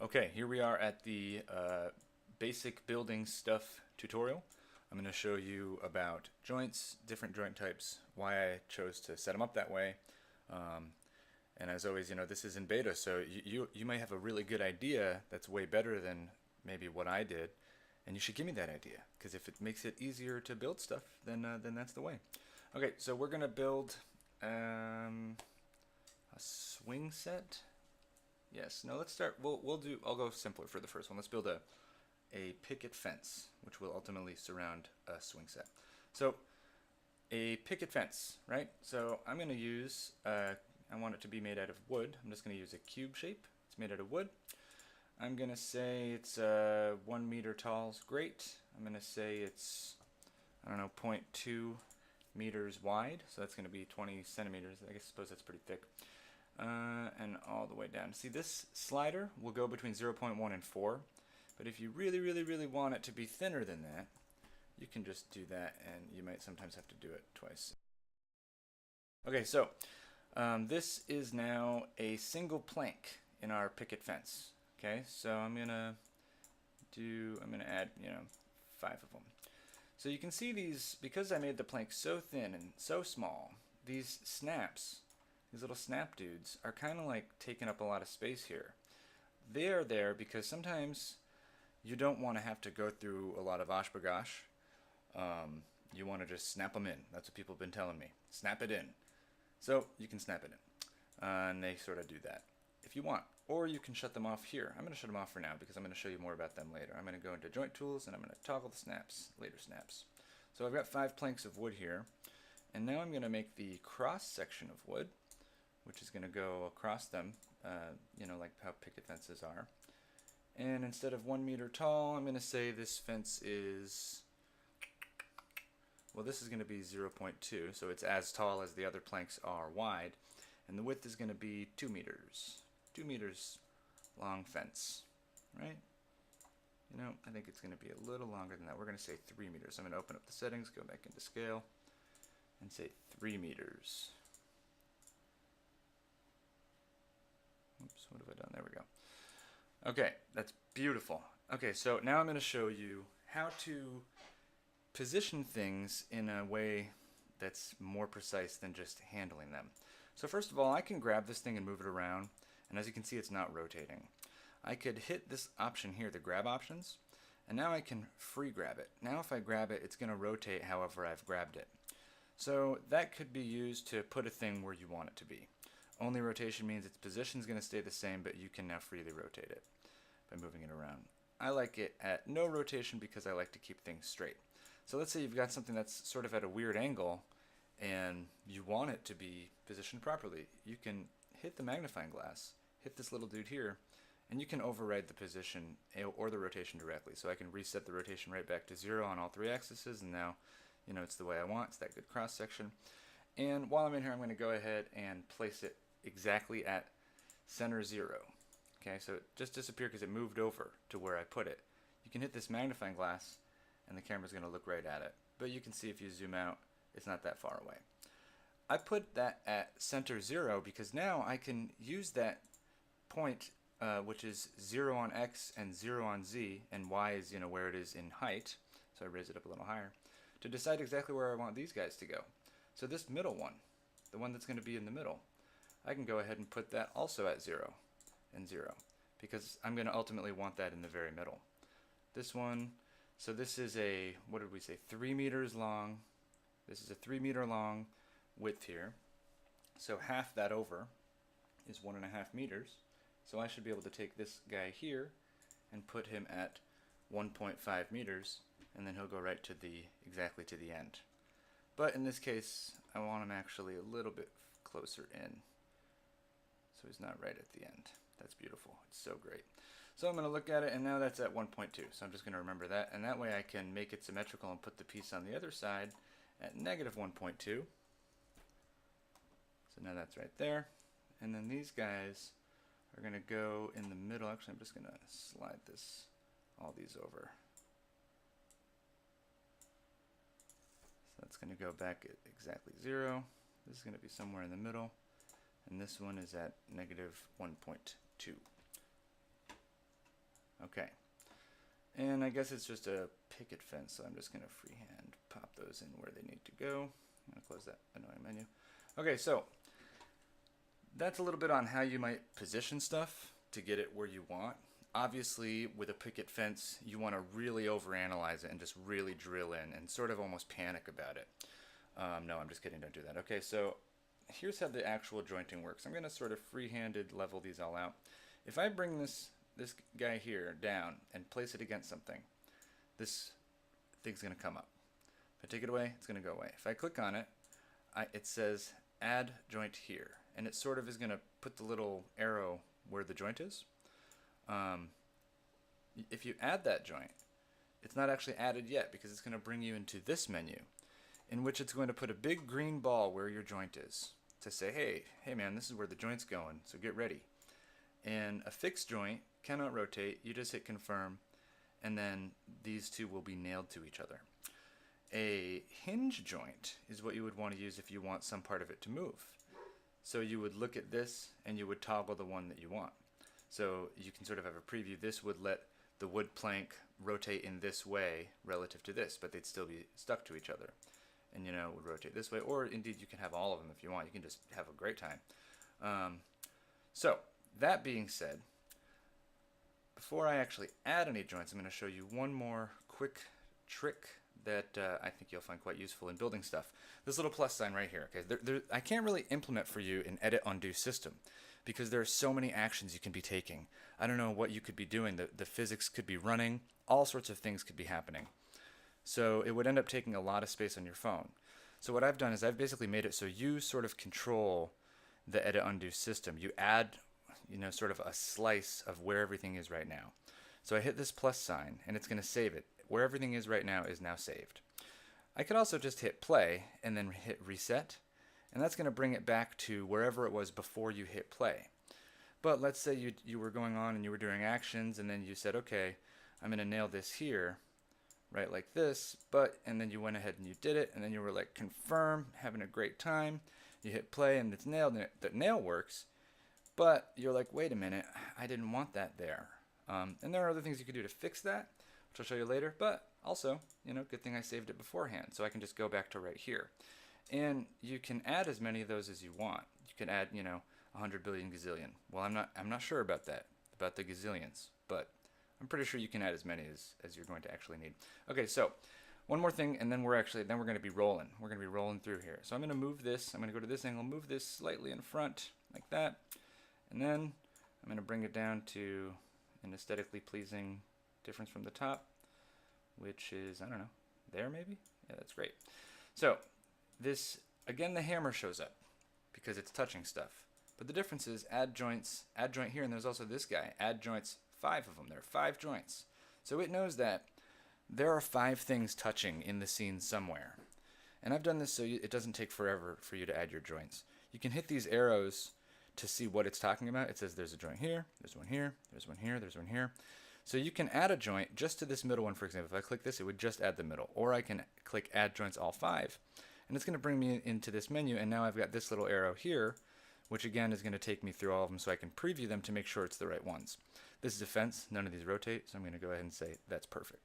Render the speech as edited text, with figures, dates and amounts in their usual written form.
Okay, here we are at the basic building stuff tutorial. I'm going to show you about joints, different joint types, why I chose to set them up that way. And as always, this is in beta, so you may have a really good idea that's way better than maybe what I did, and you should give me that idea, because if it makes it easier to build stuff, then that's the way. Okay, so we're going to build a swing set. Yes, no, let's start, I'll go simpler for the first one. Let's build a picket fence, which will ultimately surround a swing set. So, a picket fence, right? So I'm going to use, I want it to be made out of wood. I'm just going to use a cube shape. It's made out of wood. I'm going to say it's 1 meter tall is great. I'm going to say it's, I don't know, 0.2 meters wide. So that's going to be 20 centimeters. I suppose that's pretty thick. And all the way down. See, this slider will go between 0.1 and 4, but if you really want it to be thinner than that, you can just do that, and you might sometimes have to do it twice. Okay, so this is now a single plank in our picket fence. Okay, so I'm gonna add 5 of them. So you can see these, because I made the plank so thin and so small, these snaps, these little snap dudes, are kind of like taking up a lot of space here. They are there because sometimes you don't want to have to go through a lot of oshbagosh. You want to just snap them in. That's what people have been telling me. Snap it in. So you can snap it in. And they sort of do that if you want. Or you can shut them off here. I'm going to shut them off for now because I'm going to show you more about them later. I'm going to go into joint tools and I'm going to toggle the snaps, later snaps. So I've got 5 planks of wood here. And now I'm going to make the cross section of wood, which is going to go across them, like how picket fences are. And instead of 1 meter tall, I'm going to say this fence is, well, this is going to be 0.2, so it's as tall as the other planks are wide. And the width is going to be 2 meters. 2 meters long fence, right? I think it's going to be a little longer than that. We're going to say 3 meters. I'm going to open up the settings, go back into scale, and say 3 meters. Oops, what have I done? There we go. Okay, that's beautiful. Okay, so now I'm going to show you how to position things in a way that's more precise than just handling them. So first of all, I can grab this thing and move it around, and as you can see, it's not rotating. I could hit this option here, the grab options, and now I can free grab it. Now if I grab it, it's going to rotate however I've grabbed it. So that could be used to put a thing where you want it to be. Only rotation means its position is going to stay the same, but you can now freely rotate it by moving it around. I like it at no rotation because I like to keep things straight. So let's say you've got something that's sort of at a weird angle and you want it to be positioned properly. You can hit the magnifying glass, hit this little dude here, and you can override the position or the rotation directly. So I can reset the rotation right back to 0 on all 3 axes, and now it's the way I want. It's that good cross section. And while I'm in here, I'm going to go ahead and place it exactly at center 0. Okay, so it just disappeared because it moved over to where I put it. You can hit this magnifying glass and the camera's going to look right at it. But you can see if you zoom out, it's not that far away. I put that at center 0 because now I can use that point, which is 0 on X and 0 on Z, and Y is where it is in height, so I raise it up a little higher, to decide exactly where I want these guys to go. So this middle one, the one that's going to be in the middle, I can go ahead and put that also at 0 and 0 because I'm going to ultimately want that in the very middle. This one, so this is a, what did we say, 3 meters long. This is a 3 meter long width here. So half that over is 1.5 meters. So I should be able to take this guy here and put him at 1.5 meters, and then he'll go right to exactly to the end. But in this case, I want him actually a little bit closer in, so he's not right at the end. That's beautiful. It's so great. So I'm going to look at it, and now that's at 1.2. So I'm just going to remember that, and that way I can make it symmetrical and put the piece on the other side at negative 1.2. So now that's right there. And then these guys are going to go in the middle. Actually, I'm just going to slide all these over. So that's going to go back at exactly 0. This is going to be somewhere in the middle. And this one is at negative 1.2. Okay. And I guess it's just a picket fence, so I'm just going to freehand pop those in where they need to go. I'm going to close that annoying menu. Okay, so that's a little bit on how you might position stuff to get it where you want. Obviously, with a picket fence, you want to really overanalyze it and just really drill in and sort of almost panic about it. No, I'm just kidding, don't do that. Okay, so here's how the actual jointing works. I'm going to sort of free-handed level these all out. If I bring this guy here down and place it against something, this thing's going to come up. If I take it away, it's going to go away. If I click on it, it says add joint here, and it sort of is going to put the little arrow where the joint is. If you add that joint, it's not actually added yet because it's going to bring you into this menu, in which it's going to put a big green ball where your joint is to say, hey man, this is where the joint's going, so get ready. And a fixed joint cannot rotate. You just hit confirm, and then these two will be nailed to each other. A hinge joint is what you would want to use if you want some part of it to move. So you would look at this and you would toggle the one that you want. So you can sort of have a preview. This would let the wood plank rotate in this way relative to this, but they'd still be stuck to each other. And it would rotate this way, or indeed you can have all of them if you want. You can just have a great time. So that being said, before I actually add any joints, I'm going to show you one more quick trick that I think you'll find quite useful in building stuff. This little plus sign right here. Okay, I can't really implement for you an edit undo system because there are so many actions you can be taking. I don't know what you could be doing. The physics could be running. All sorts of things could be happening. So it would end up taking a lot of space on your phone. So what I've done is I've basically made it so you sort of control the edit undo system. You add sort of a slice of where everything is right now. So I hit this plus sign and it's going to save it. Where everything is right now is now saved. I could also just hit play and then hit reset, and that's going to bring it back to wherever it was before you hit play. But let's say you were going on and you were doing actions, and then you said, okay, I'm going to nail this here, right, like this, and then you went ahead and you did it, and then you were like, confirm, having a great time. You hit play and it's nailed, and the nail works, but you're like, wait a minute, I didn't want that there. And there are other things you could do to fix that, which I'll show you later, but also, good thing I saved it beforehand, so I can just go back to right here. And you can add as many of those as you want. You can add, 100 billion gazillion. Well, I'm not sure about that, about the gazillions, but I'm pretty sure you can add as many as you're going to actually need. Okay, so one more thing, and then we're going to be rolling. We're going to be rolling through here. So I'm going to move this. I'm going to go to this angle, move this slightly in front, like that, and then I'm going to bring it down to an aesthetically pleasing difference from the top, which is, I don't know, there maybe? Yeah, that's great. So this, again, the hammer shows up because it's touching stuff. But the difference is add joints, add joint here, and there's also this guy, add joints, 5 of them. There are 5 joints. So it knows that there are 5 things touching in the scene somewhere. And I've done this so it doesn't take forever for you to add your joints. You can hit these arrows to see what it's talking about. It says there's a joint here, there's one here, there's one here, there's one here. So you can add a joint just to this middle one, for example. If I click this, it would just add the middle. Or I can click add joints all 5. And it's going to bring me into this menu, and now I've got this little arrow here, which again is going to take me through all of them so I can preview them to make sure it's the right ones. This is a fence, none of these rotate, so I'm going to go ahead and say that's perfect.